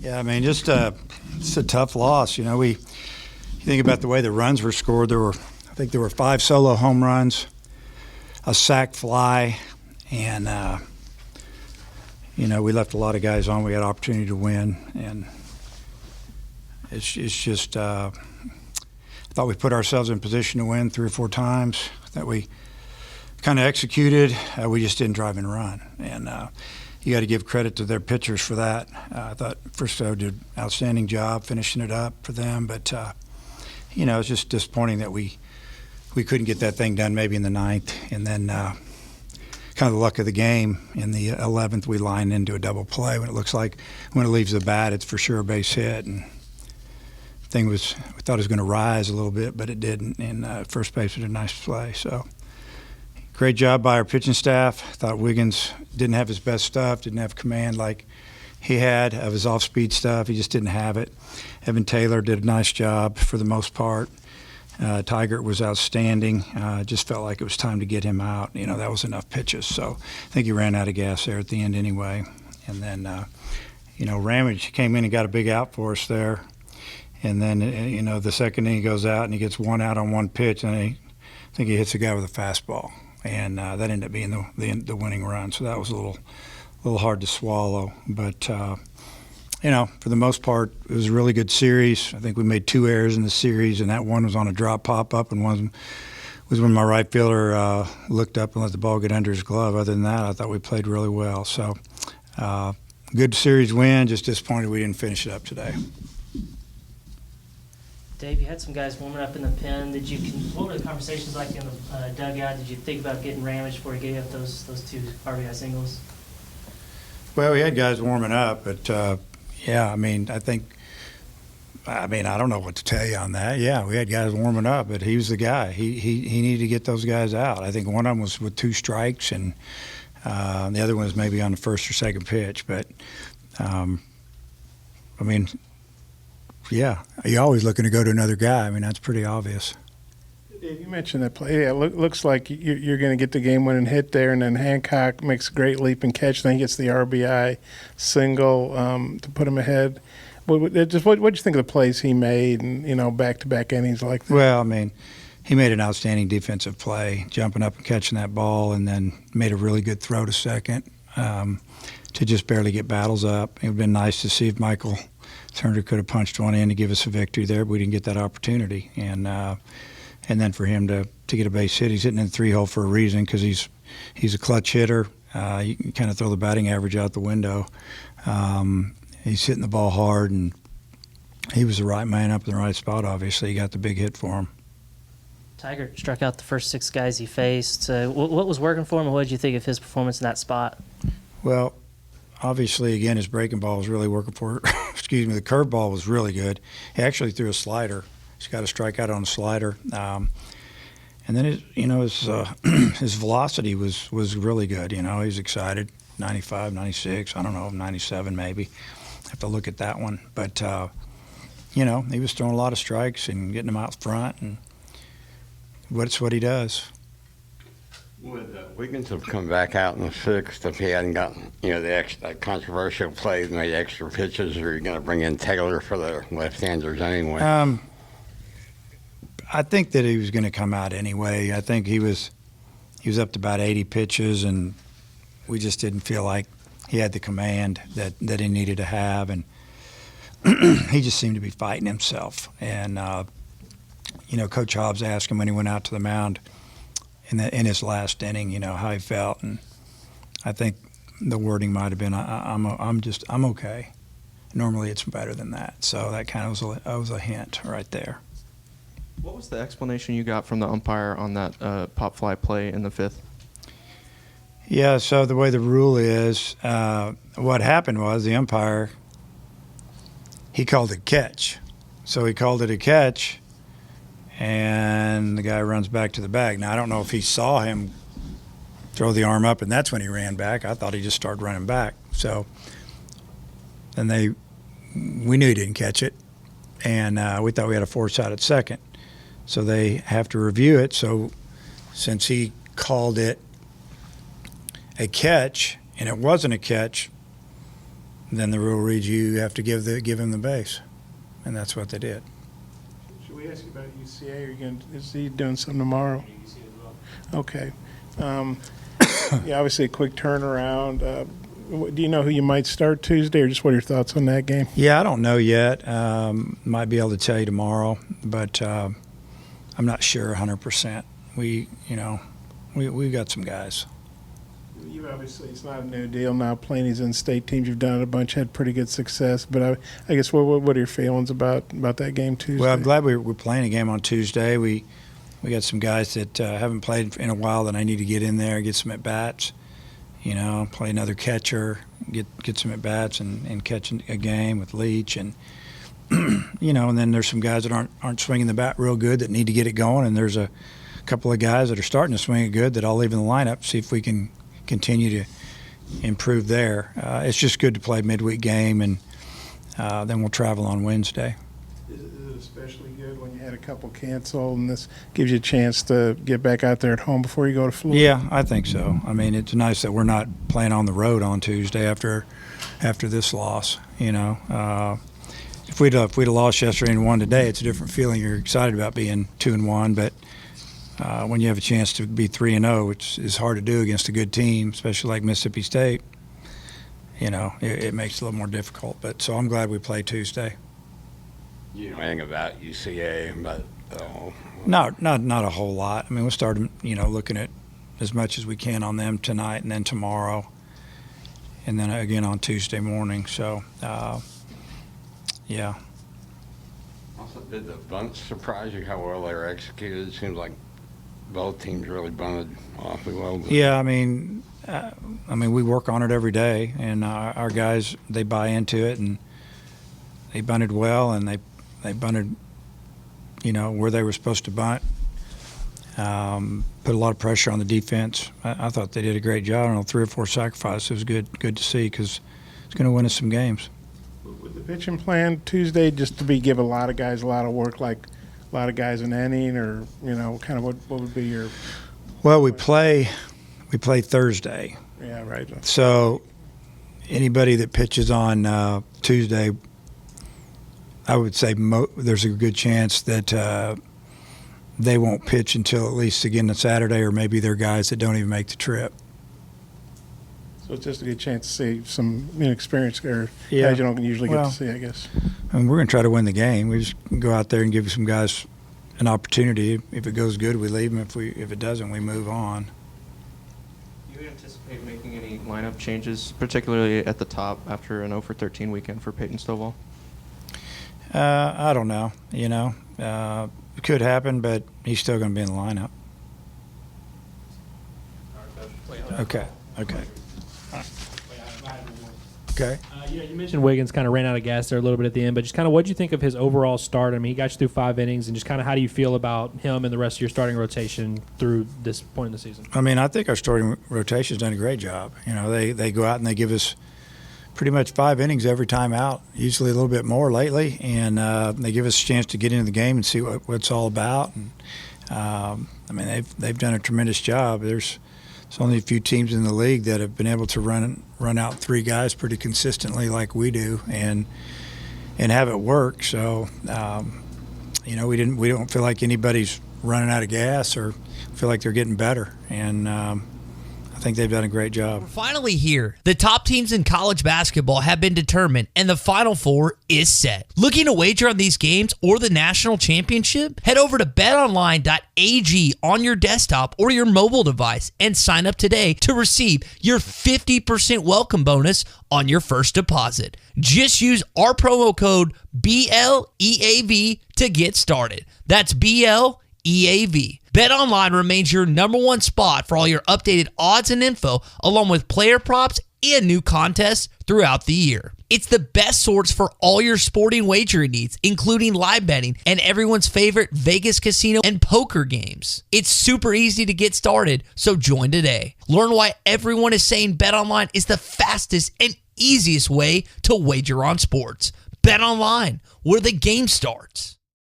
Yeah, I mean, just it's a tough loss. You think about the way the runs were scored. I think there were 5 solo home runs, a sac fly, and we left a lot of guys on. We had opportunity to win, and it's just I thought we put ourselves in position to win 3 or 4 times. That we kind of executed. We just didn't drive and run, and you got to give credit to their pitchers for that. I thought Fristow did an outstanding job finishing it up for them, but it's just disappointing that we couldn't get that thing done maybe in the 9th, and then kind of the luck of the game in the 11th we line into a double play when it looks like when it leaves the bat it's for sure a base hit, and we thought it was going to rise a little bit, but it didn't, and first base was a nice play. So great job by our pitching staff. I thought Wiggins didn't have his best stuff, didn't have command like he had of his off-speed stuff. He just didn't have it. Evan Taylor did a nice job for the most part. Tigert was outstanding. Just felt like it was time to get him out. That was enough pitches. So I think he ran out of gas there at the end anyway. And then, Ramage came in and got a big out for us there. And then, the second inning he goes out and he gets 1 out on 1 pitch, and I think he hits a guy with a fastball. And that ended up being the winning run. So that was a little hard to swallow. But, for the most part, it was a really good series. I think we made 2 errors in the series, and that one was on a drop pop-up, and one was when my right fielder looked up and let the ball get under his glove. Other than that, I thought we played really well. So good series win, just disappointed we didn't finish it up today. Dave, you had some guys warming up in the pen. What were the conversations like in the dugout? Did you think about getting Ramage before he gave up those 2 RBI singles? Well, we had guys warming up, but I don't know what to tell you on that. Yeah, we had guys warming up, but he was the guy. He needed to get those guys out. I think one of them was with 2 strikes, and the other one was maybe on the first or second pitch. But, yeah, you're always looking to go to another guy. That's pretty obvious. Dave, you mentioned that play. Yeah, looks like you're going to get the game-winning hit there, and then Hancock makes a great leap and catch. Then he gets the RBI single to put him ahead. What did you think of the plays he made, and back-to-back innings like that? Well, he made an outstanding defensive play, jumping up and catching that ball, and then made a really good throw to second to just barely get Battles up. It would have been nice to see if Michael Turner could have punched one in to give us a victory there, but we didn't get that opportunity. And then for him to get a base hit, he's hitting in the 3-hole for a reason, because he's a clutch hitter. You can kind of throw the batting average out the window. He's hitting the ball hard, and he was the right man up in the right spot, obviously. He got the big hit for him. Tiger struck out the first 6 guys he faced. What was working for him, and what did you think of his performance in that spot? Well, obviously, again, his breaking ball was really working for excuse me, the curveball was really good. He actually threw a slider. He's got a strikeout on a slider. And then his velocity was really good. He was excited. 95, 96, I don't know, 97 maybe. Have to look at that one. But, he was throwing a lot of strikes and getting them out front, and it's what he does. Would Wiggins have come back out in the 6th if he hadn't gotten, the extra controversial plays, made extra pitches, or are you going to bring in Taylor for the left-handers anyway? I think that he was going to come out anyway. I think he was up to about 80 pitches, and we just didn't feel like he had the command that he needed to have, and he just seemed to be fighting himself. And Coach Hobbs asked him when he went out to the mound in his last inning, how he felt, and I think the wording might have been, "I'm okay." Normally, it's better than that. So that kind of was a hint right there. What was the explanation you got from the umpire on that pop fly play in the 5th? Yeah, so the way the rule is, what happened was the umpire, he called it catch. So he called it a catch, and the guy runs back to the bag. Now, I don't know if he saw him throw the arm up, and that's when he ran back. I thought he just started running back. So then we knew he didn't catch it, and we thought we had a force out at second. So they have to review it. So since he called it a catch and it wasn't a catch, then the rule reads you have to give him the base, and that's what they did. Should we ask you about UCA? Is he doing something tomorrow? Okay. Yeah, obviously a quick turnaround. Do you know who you might start Tuesday, or just what are your thoughts on that game? Yeah, I don't know yet. Might be able to tell you tomorrow, but I'm not sure 100%. We've got some guys. You obviously, it's not a new deal now. Playing these in-state teams, you've done it a bunch, had pretty good success. But I guess what are your feelings about that game Tuesday? Well, I'm glad we're playing a game on Tuesday. We got some guys that haven't played in a while that I need to get in there, get some at bats. Play another catcher, get some at bats, and catch a game with Leach, and and then there's some guys that aren't swinging the bat real good that need to get it going, and there's a couple of guys that are starting to swing it good that I'll leave in the lineup, see if we can continue to improve there. It's just good to play a midweek game, and then we'll travel on Wednesday. Is it especially good when you had a couple cancel, and this gives you a chance to get back out there at home before you go to Florida? Yeah, I think so. I mean, it's nice that we're not playing on the road on Tuesday after this loss. If we'd have lost yesterday and won today, it's a different feeling. You're excited about being 2-1, but when you have a chance to be 3-0, which is hard to do against a good team, especially like Mississippi State, it makes it a little more difficult. But so I'm glad we play Tuesday. You know anything about UCA? Not a whole lot. I mean, we'll start, looking at as much as we can on them tonight and then tomorrow, and then again on Tuesday morning. So, yeah. Also, did the bunts surprise you how well they were executed? It seems like both teams really bunted awfully well. Yeah, I mean, we work on it every day, and our guys, they buy into it, and they bunted well, and they bunted, where they were supposed to bunt. Put a lot of pressure on the defense. I thought they did a great job. I don't know, 3 or 4 sacrifices. It was good to see because it's going to win us some games. With the pitching plan Tuesday, just to give a lot of guys a lot of work, like a lot of guys an inning, or kind of what would be your? Well, we play Thursday. Yeah, right. So anybody that pitches on Tuesday, I would say there's a good chance that they won't pitch until at least again on Saturday, or maybe they're guys that don't even make the trip. So it's just a good chance to see some inexperienced guys you don't usually get to see, I guess. I mean, we're going to try to win the game. We just go out there and give some guys an opportunity. If it goes good, we leave them. If it doesn't, we move on. Do you anticipate making any lineup changes, particularly at the top after an 0-for-13 weekend for Peyton Stovall? I don't know. It could happen, but he's still going to be in the lineup. Okay. Okay. You mentioned Wiggins kind of ran out of gas there a little bit at the end, but just kind of what do you think of his overall start? I mean, he got you through 5 innings, and just kind of how do you feel about him and the rest of your starting rotation through this point in the season? I mean, I think our starting rotation's done a great job. They go out and they give us pretty much 5 innings every time out, usually a little bit more lately, and they give us a chance to get into the game and see what it's all about. And I mean, they've done a tremendous job. There's only a few teams in the league that have been able to run out 3 guys pretty consistently like we do, and have it work. So, we don't feel like anybody's running out of gas or feel like they're getting better, and I think they've done a great job. We're finally here. The top teams in college basketball have been determined, and the Final Four is set. Looking to wager on these games or the national championship? Head over to betonline.ag on your desktop or your mobile device and sign up today to receive your 50% welcome bonus on your first deposit. Just use our promo code BLEAV to get started. That's BLEAV. BetOnline remains your #1 spot for all your updated odds and info, along with player props and new contests throughout the year. It's the best source for all your sporting wagering needs, including live betting and everyone's favorite Vegas casino and poker games. It's super easy to get started, so join today. Learn why everyone is saying BetOnline is the fastest and easiest way to wager on sports. BetOnline, where the game starts.